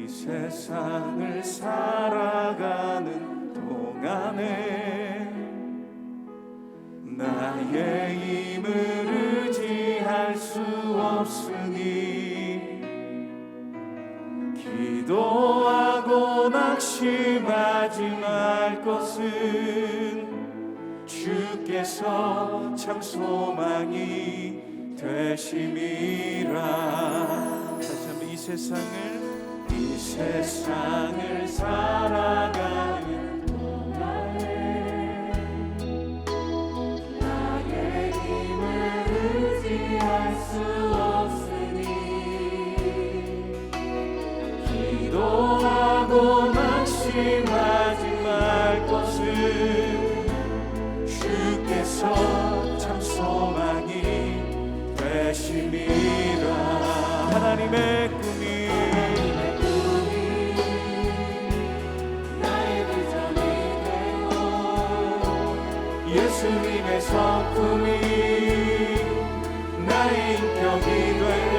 이 세상을 살아가는 동안에 나의 힘을 의지할 수 없으니 기도하고 낙심하지 말 것은 주께서 참 소망이 되심이라. 다시 한번 이 세상을 살아가는 동안에 나의 힘을 의지할 수 없으니 기도하고 낙심하지 말 것은 주께서 참 소망이 되심이라. 하나님의 꿈이 나의 비전이 되고 예수님의 성품이 나의 인격이 되고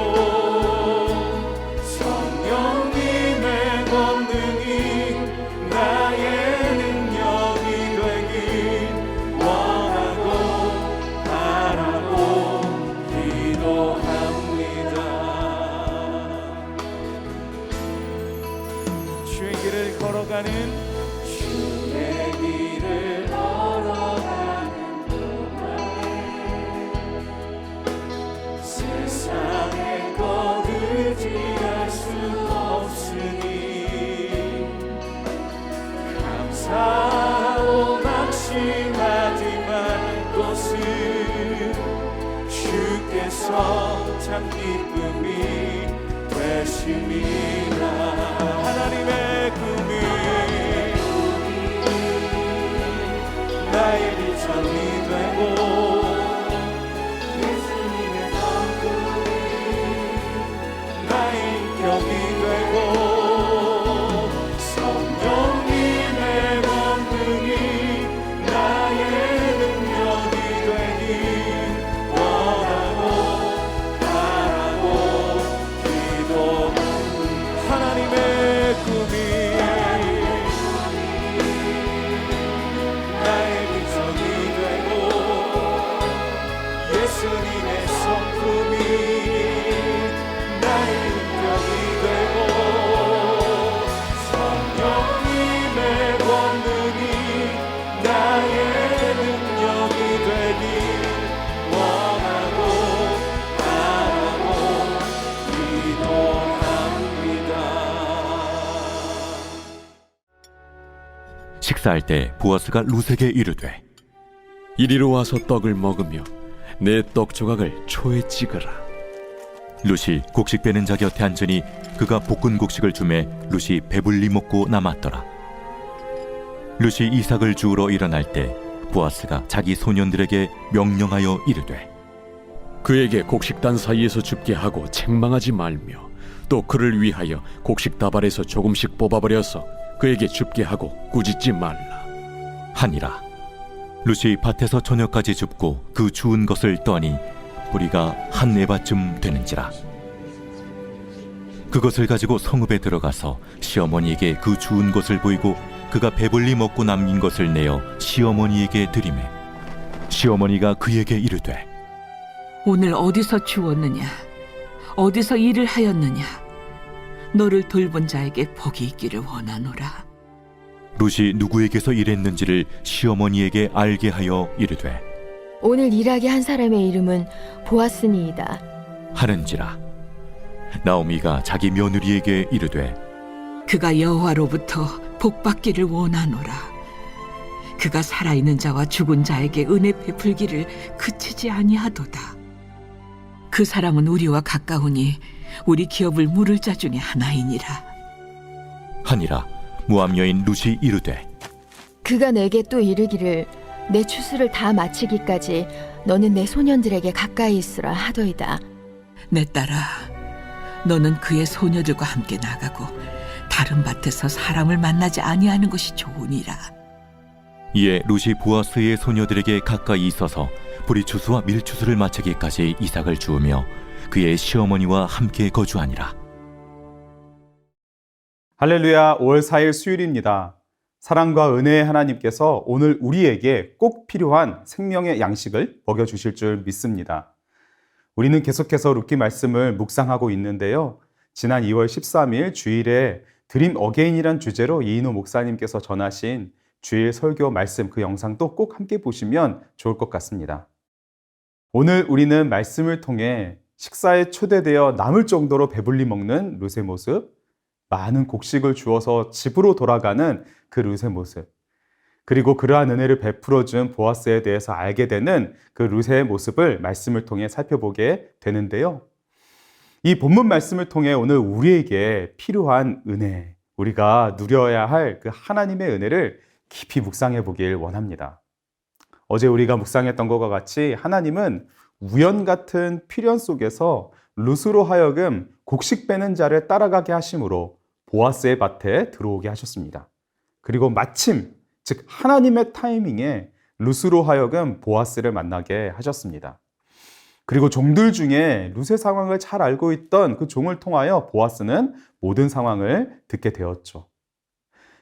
성령님의 권능이 나의 능력이 되길 원하고 바라고 기도합니다. 주의 길을 걸어가는 동안에 세상의 것 의지할 수 없으니 감사하고 낙심하지 말 것은 주께서 참 기쁨이 되심이라. 하나님의 꿈이 나의 비전이 되고 예수님의 성품이 나의 인격이 되고 성령님의 권능이 나의 능력이 되길 원하고 바라고 기도합니다. 하나님의 꿈이 나의 비전이 되고 예수님의 성품이 나의 인격이 되고 성령님의 권능이 나의 능력이 되길 원하고 바라고 기도합니다. 식사할 때 보아스가 룻에게 이르되 이리로 와서 떡을 먹으며 내 떡 조각을 초에 찍으라. 룻이 곡식 베는 자 곁에 앉으니 그가 볶은 곡식을 주매 룻이 배불리 먹고 남았더라. 룻이 이삭을 주우러 일어날 때 보아스가 자기 소년들에게 명령하여 이르되 그에게 곡식단 사이에서 줍게 하고 책망하지 말며 또 그를 위하여 곡식 다발에서 조금씩 뽑아버려서 그에게 줍게 하고 꾸짖지 말라 하니라. 룻이 밭에서 저녁까지 줍고 그 주운 것을 떠니 뿌리가 한 에바쯤 되는지라. 그것을 가지고 성읍에 들어가서 시어머니에게 그 주운 것을 보이고 그가 배불리 먹고 남긴 것을 내어 시어머니에게 드리매 시어머니가 그에게 이르되 오늘 어디서 주웠느냐? 어디서 일을 하였느냐? 너를 돌본 자에게 복이 있기를 원하노라. 룻이 누구에게서 일했는지를 시어머니에게 알게 하여 이르되 오늘 일하게 한 사람의 이름은 보아스니이다 하는지라. 나오미가 자기 며느리에게 이르되 그가 여호와로부터 복 받기를 원하노라. 그가 살아있는 자와 죽은 자에게 은혜 베풀기를 그치지 아니하도다. 그 사람은 우리와 가까우니 우리 기업을 물을 자 중에 하나이니라. 하니라. 모압 여인 룻이 이르되 그가 내게 또 이르기를 내 추수를 다 마치기까지 너는 내 소년들에게 가까이 있으라 하더이다. 내 딸아, 너는 그의 소녀들과 함께 나가고 다른 밭에서 사람을 만나지 아니하는 것이 좋으니라. 이에 룻이 보아스의 소녀들에게 가까이 있어서 보리추수와 밀추수를 마치기까지 이삭을 주우며 그의 시어머니와 함께 거주하니라. 할렐루야, 5월 4일 수요일입니다. 사랑과 은혜의 하나님께서 오늘 우리에게 꼭 필요한 생명의 양식을 먹여주실 줄 믿습니다. 우리는 계속해서 루키 말씀을 묵상하고 있는데요. 지난 2월 13일 주일에 드림 어게인이란 주제로 이인호 목사님께서 전하신 주일 설교 말씀 그 영상도 꼭 함께 보시면 좋을 것 같습니다. 오늘 우리는 말씀을 통해 식사에 초대되어 남을 정도로 배불리 먹는 룻의 모습, 많은 곡식을 주어서 집으로 돌아가는 그 룻의 모습, 그리고 그러한 은혜를 베풀어준 보아스에 대해서 알게 되는 그 룻의 모습을 말씀을 통해 살펴보게 되는데요. 이 본문 말씀을 통해 오늘 우리에게 필요한 은혜, 우리가 누려야 할 그 하나님의 은혜를 깊이 묵상해 보길 원합니다. 어제 우리가 묵상했던 것과 같이 하나님은 우연 같은 필연 속에서 룻으로 하여금 곡식 빼는 자를 따라가게 하심으로 보아스의 밭에 들어오게 하셨습니다. 그리고 마침 즉 하나님의 타이밍에 룻으로 하여금 보아스를 만나게 하셨습니다. 그리고 종들 중에 룻의 상황을 잘 알고 있던 그 종을 통하여 보아스는 모든 상황을 듣게 되었죠.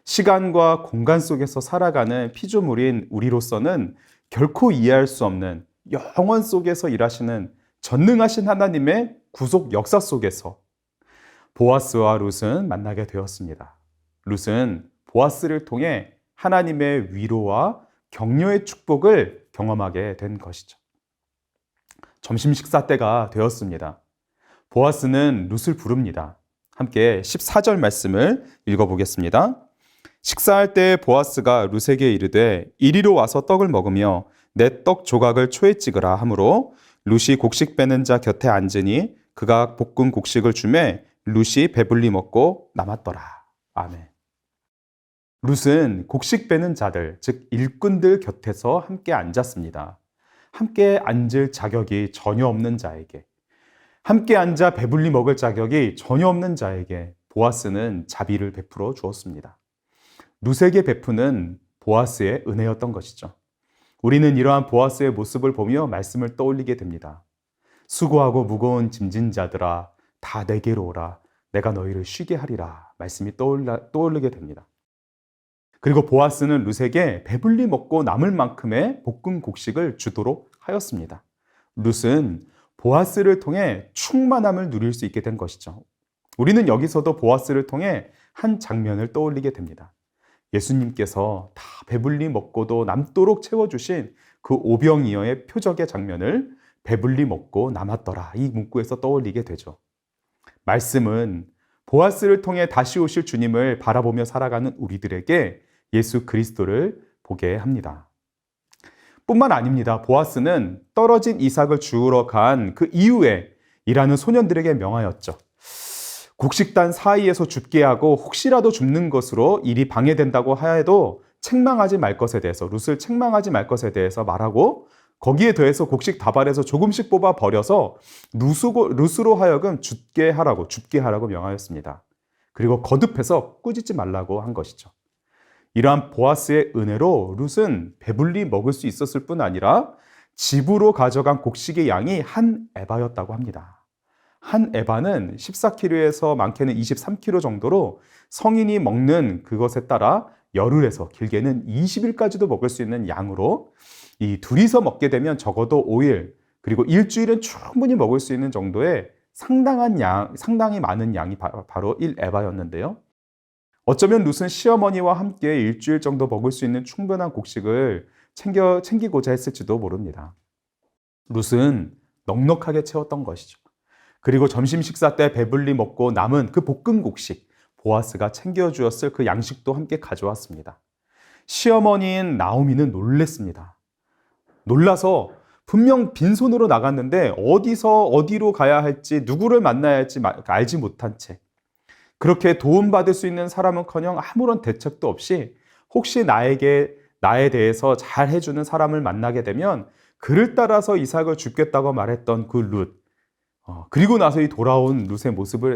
시간과 공간 속에서 살아가는 피조물인 우리로서는 결코 이해할 수 없는 영원 속에서 일하시는 전능하신 하나님의 구속 역사 속에서 보아스와 룻은 만나게 되었습니다. 룻은 보아스를 통해 하나님의 위로와 격려의 축복을 경험하게 된 것이죠. 점심 식사 때가 되었습니다. 보아스는 룻을 부릅니다. 함께 14절 말씀을 읽어보겠습니다. 식사할 때 보아스가 룻에게 이르되 이리로 와서 떡을 먹으며 내 떡 조각을 초에 찍으라 하므로 룻이 곡식 빼는 자 곁에 앉으니 그가 볶은 곡식을 주매 룻이 배불리 먹고 남았더라. 아멘. 룻은 곡식 빼는 자들, 즉 일꾼들 곁에서 함께 앉았습니다. 함께 앉을 자격이 전혀 없는 자에게, 함께 앉아 배불리 먹을 자격이 전혀 없는 자에게 보아스는 자비를 베풀어 주었습니다. 룻에게 베푸는 보아스의 은혜였던 것이죠. 우리는 이러한 보아스의 모습을 보며 말씀을 떠올리게 됩니다. 수고하고 무거운 짐진 자들아 다 내게로 오라 내가 너희를 쉬게 하리라 말씀이 떠오르게 됩니다. 그리고 보아스는 룻에게 배불리 먹고 남을 만큼의 볶은 곡식을 주도록 하였습니다. 룻은 보아스를 통해 충만함을 누릴 수 있게 된 것이죠. 우리는 여기서도 보아스를 통해 한 장면을 떠올리게 됩니다. 예수님께서 다 배불리 먹고도 남도록 채워주신 그 오병이어의 표적의 장면을 배불리 먹고 남았더라 이 문구에서 떠올리게 되죠. 말씀은 보아스를 통해 다시 오실 주님을 바라보며 살아가는 우리들에게 예수 그리스도를 보게 합니다. 뿐만 아닙니다. 보아스는 떨어진 이삭을 주우러 간 그 이후에 일하는 소년들에게 명하였죠. 곡식단 사이에서 줍게 하고 혹시라도 줍는 것으로 일이 방해된다고 하여도 책망하지 말 것에 대해서 룻을 책망하지 말 것에 대해서 말하고 거기에 더해서 곡식 다발에서 조금씩 뽑아 버려서 룻으로 하여금 줍게 하라고 명하였습니다. 그리고 거듭해서 꾸짖지 말라고 한 것이죠. 이러한 보아스의 은혜로 룻은 배불리 먹을 수 있었을 뿐 아니라 집으로 가져간 곡식의 양이 한 에바였다고 합니다. 한 에바는 14kg에서 많게는 23kg 정도로 성인이 먹는 그것에 따라 열흘에서 길게는 20일까지도 먹을 수 있는 양으로 이 둘이서 먹게 되면 적어도 5일 그리고 일주일은 충분히 먹을 수 있는 정도의 상당히 많은 양이 바로 1에바였는데요. 어쩌면 룻은 시어머니와 함께 일주일 정도 먹을 수 있는 충분한 곡식을 챙기고자 했을지도 모릅니다. 룻은 넉넉하게 채웠던 것이죠. 그리고 점심 식사 때 배불리 먹고 남은 그 볶은 곡식, 보아스가 챙겨주었을 그 양식도 함께 가져왔습니다. 시어머니인 나오미는 놀랬습니다. 놀라서 분명 빈손으로 나갔는데 어디로 가야 할지 누구를 만나야 할지 알지 못한 채 그렇게 도움받을 수 있는 사람은커녕 아무런 대책도 없이 혹시 나에 대해서 잘 해주는 사람을 만나게 되면 그를 따라서 이삭을 줍겠다고 말했던 그 룻, 그리고 나서 이 돌아온 룻의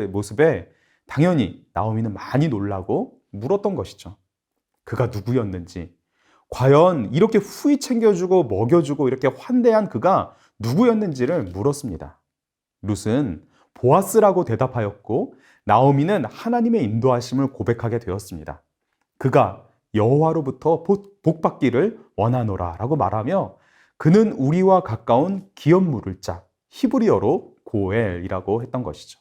모습에 당연히 나오미는 많이 놀라고 물었던 것이죠. 그가 누구였는지, 과연 이렇게 후히 챙겨주고 먹여주고 이렇게 환대한 그가 누구였는지를 물었습니다. 룻은 보아스라고 대답하였고 나오미는 하나님의 인도하심을 고백하게 되었습니다. 그가 여호와로부터 복받기를 원하노라 라고 말하며 그는 우리와 가까운 기업 물을 자, 히브리어로 고엘이라고 했던 것이죠.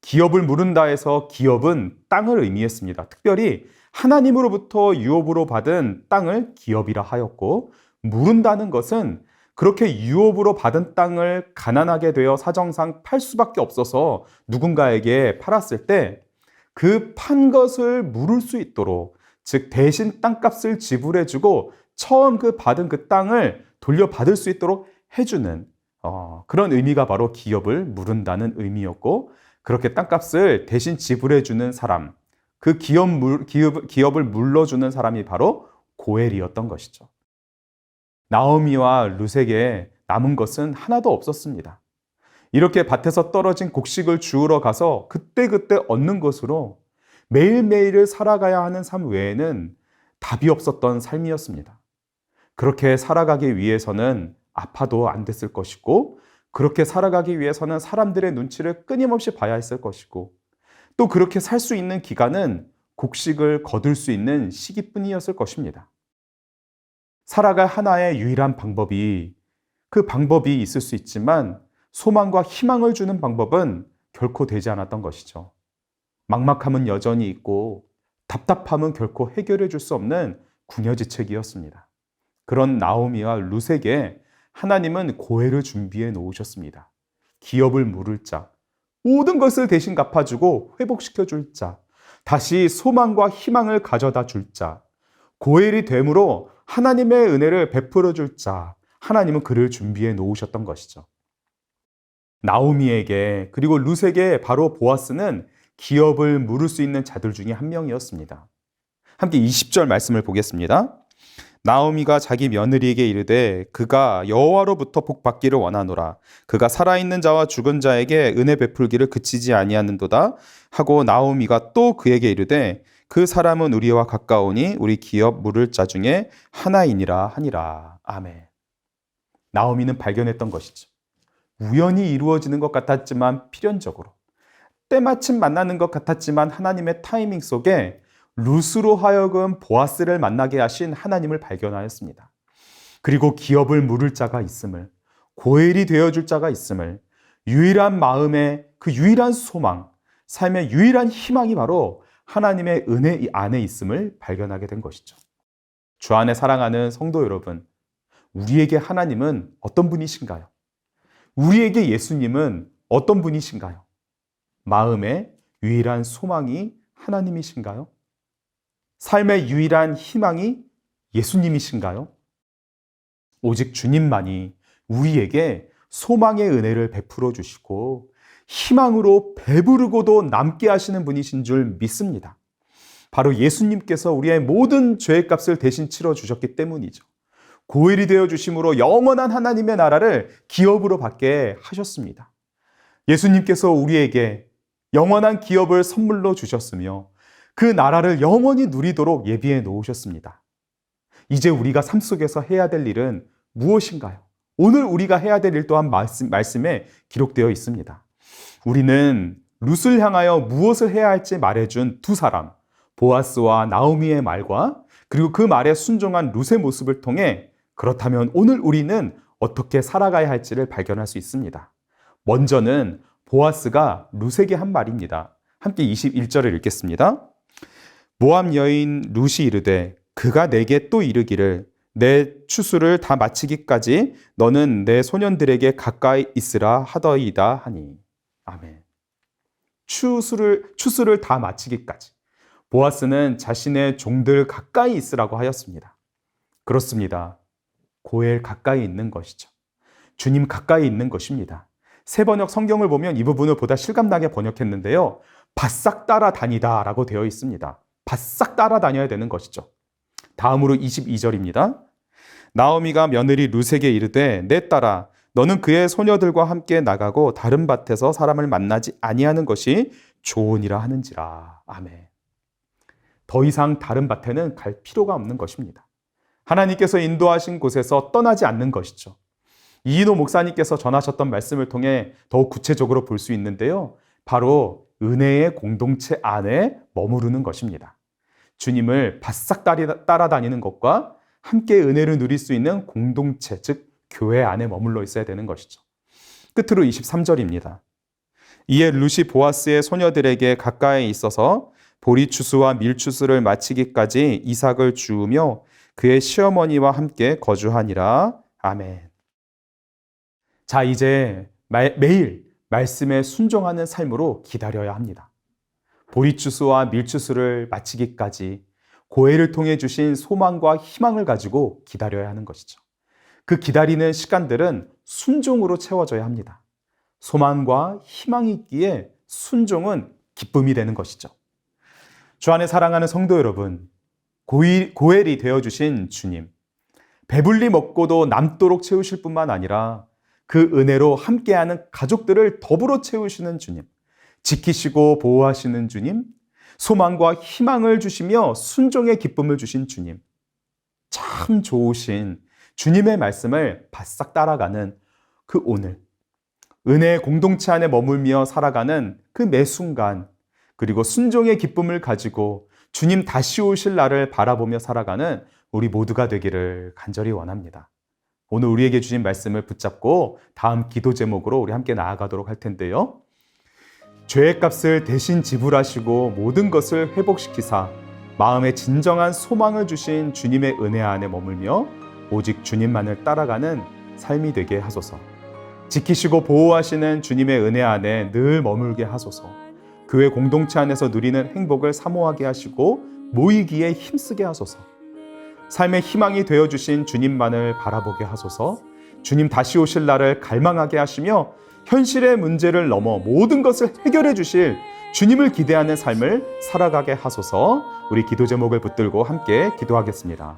기업을 물은다 해서 기업은 땅을 의미했습니다. 특별히 하나님으로부터 유업으로 받은 땅을 기업이라 하였고, 물은다는 것은 그렇게 유업으로 받은 땅을 가난하게 되어 사정상 팔 수밖에 없어서 누군가에게 팔았을 때 그 판 것을 물을 수 있도록, 즉 대신 땅값을 지불해주고 처음 받은 그 땅을 돌려받을 수 있도록 해주는 그런 의미가 바로 기업을 물은다는 의미였고, 그렇게 땅값을 대신 지불해주는 사람, 그 기업을 물러주는 사람이 바로 고엘이었던 것이죠. 나오미와 룻에게 남은 것은 하나도 없었습니다. 이렇게 밭에서 떨어진 곡식을 주우러 가서 그때그때 얻는 것으로 매일매일을 살아가야 하는 삶 외에는 답이 없었던 삶이었습니다. 그렇게 살아가기 위해서는 아파도 안 됐을 것이고, 그렇게 살아가기 위해서는 사람들의 눈치를 끊임없이 봐야 했을 것이고, 또 그렇게 살 수 있는 기간은 곡식을 거둘 수 있는 시기뿐이었을 것입니다. 살아갈 하나의 유일한 방법이, 그 방법이 있을 수 있지만 소망과 희망을 주는 방법은 결코 되지 않았던 것이죠. 막막함은 여전히 있고 답답함은 결코 해결해 줄 수 없는 궁여지책이었습니다. 그런 나오미와 룻에게 하나님은 고해를 준비해 놓으셨습니다. 기업을 물을 자, 모든 것을 대신 갚아주고 회복시켜 줄 자, 다시 소망과 희망을 가져다 줄 자, 고엘이 됨으로 하나님의 은혜를 베풀어 줄 자, 하나님은 그를 준비해 놓으셨던 것이죠. 나오미에게 그리고 룻에게 바로 보아스는 기업을 물을 수 있는 자들 중에 한 명이었습니다. 함께 20절 말씀을 보겠습니다. 나오미가 자기 며느리에게 이르되 그가 여호와로부터 복받기를 원하노라. 그가 살아있는 자와 죽은 자에게 은혜 베풀기를 그치지 아니하는도다 하고 나오미가 또 그에게 이르되 그 사람은 우리와 가까우니 우리 기업 물을 자 중에 하나이니라 하니라. 아멘. 나오미는 발견했던 것이죠. 우연히 이루어지는 것 같았지만 필연적으로, 때마침 만나는 것 같았지만 하나님의 타이밍 속에 룻으로 하여금 보아스를 만나게 하신 하나님을 발견하였습니다. 그리고 기업을 물을 자가 있음을, 고엘이 되어줄 자가 있음을, 유일한 마음의 그 유일한 소망, 삶의 유일한 희망이 바로 하나님의 은혜 안에 있음을 발견하게 된 것이죠. 주 안에 사랑하는 성도 여러분, 우리에게 하나님은 어떤 분이신가요? 우리에게 예수님은 어떤 분이신가요? 마음의 유일한 소망이 하나님이신가요? 삶의 유일한 희망이 예수님이신가요? 오직 주님만이 우리에게 소망의 은혜를 베풀어 주시고 희망으로 배부르고도 남게 하시는 분이신 줄 믿습니다. 바로 예수님께서 우리의 모든 죄의 값을 대신 치러 주셨기 때문이죠. 고일이 되어 주심으로 영원한 하나님의 나라를 기업으로 받게 하셨습니다. 예수님께서 우리에게 영원한 기업을 선물로 주셨으며 그 나라를 영원히 누리도록 예비해 놓으셨습니다. 이제 우리가 삶 속에서 해야 될 일은 무엇인가요? 오늘 우리가 해야 될 일 또한 말씀에 기록되어 있습니다. 우리는 룻을 향하여 무엇을 해야 할지 말해준 두 사람, 보아스와 나오미의 말과 그리고 그 말에 순종한 룻의 모습을 통해 그렇다면 오늘 우리는 어떻게 살아가야 할지를 발견할 수 있습니다. 먼저는 보아스가 룻에게 한 말입니다. 함께 21절을 읽겠습니다. 모압 여인 룻이 이르되 그가 내게 또 이르기를 내 추수를 다 마치기까지 너는 내 소년들에게 가까이 있으라 하더이다 하니. 아멘. 추수를 다 마치기까지. 보아스는 자신의 종들 가까이 있으라고 하였습니다. 그렇습니다. 고엘 가까이 있는 것이죠. 주님 가까이 있는 것입니다. 새 번역 성경을 보면 이 부분을 보다 실감나게 번역했는데요. 바싹 따라다니다 라고 되어 있습니다. 바싹 따라다녀야 되는 것이죠. 다음으로 22절입니다. 나오미가 며느리 룻에게 이르되 내 딸아 너는 그의 소녀들과 함께 나가고 다른 밭에서 사람을 만나지 아니하는 것이 좋으니라 하는지라. 아멘. 더 이상 다른 밭에는 갈 필요가 없는 것입니다. 하나님께서 인도하신 곳에서 떠나지 않는 것이죠. 이인호 목사님께서 전하셨던 말씀을 통해 더욱 구체적으로 볼 수 있는데요. 바로 은혜의 공동체 안에 머무르는 것입니다. 주님을 바싹 따라다니는 것과 함께 은혜를 누릴 수 있는 공동체, 즉 교회 안에 머물러 있어야 되는 것이죠. 끝으로 23절입니다. 이에 룻이 보아스의 소녀들에게 가까이 있어서 보리추수와 밀추수를 마치기까지 이삭을 주우며 그의 시어머니와 함께 거주하니라. 아멘. 자, 이제 매일 말씀에 순종하는 삶으로 기다려야 합니다. 보리추수와 밀추수를 마치기까지 고해를 통해 주신 소망과 희망을 가지고 기다려야 하는 것이죠. 그 기다리는 시간들은 순종으로 채워져야 합니다. 소망과 희망이 있기에 순종은 기쁨이 되는 것이죠. 주 안에 사랑하는 성도 여러분, 고엘이 되어주신 주님, 배불리 먹고도 남도록 채우실 뿐만 아니라 그 은혜로 함께하는 가족들을 더불어 채우시는 주님, 지키시고 보호하시는 주님, 소망과 희망을 주시며 순종의 기쁨을 주신 주님, 참 좋으신 주님의 말씀을 바싹 따라가는 그 오늘, 은혜의 공동체 안에 머물며 살아가는 그 매 순간, 그리고 순종의 기쁨을 가지고 주님 다시 오실 날을 바라보며 살아가는 우리 모두가 되기를 간절히 원합니다. 오늘 우리에게 주신 말씀을 붙잡고 다음 기도 제목으로 우리 함께 나아가도록 할 텐데요. 죄의 값을 대신 지불하시고 모든 것을 회복시키사 마음에 진정한 소망을 주신 주님의 은혜 안에 머물며 오직 주님만을 따라가는 삶이 되게 하소서. 지키시고 보호하시는 주님의 은혜 안에 늘 머물게 하소서. 교회 공동체 안에서 누리는 행복을 사모하게 하시고 모이기에 힘쓰게 하소서. 삶의 희망이 되어주신 주님만을 바라보게 하소서. 주님 다시 오실 날을 갈망하게 하시며 현실의 문제를 넘어 모든 것을 해결해 주실 주님을 기대하는 삶을 살아가게 하소서. 우리 기도 제목을 붙들고 함께 기도하겠습니다.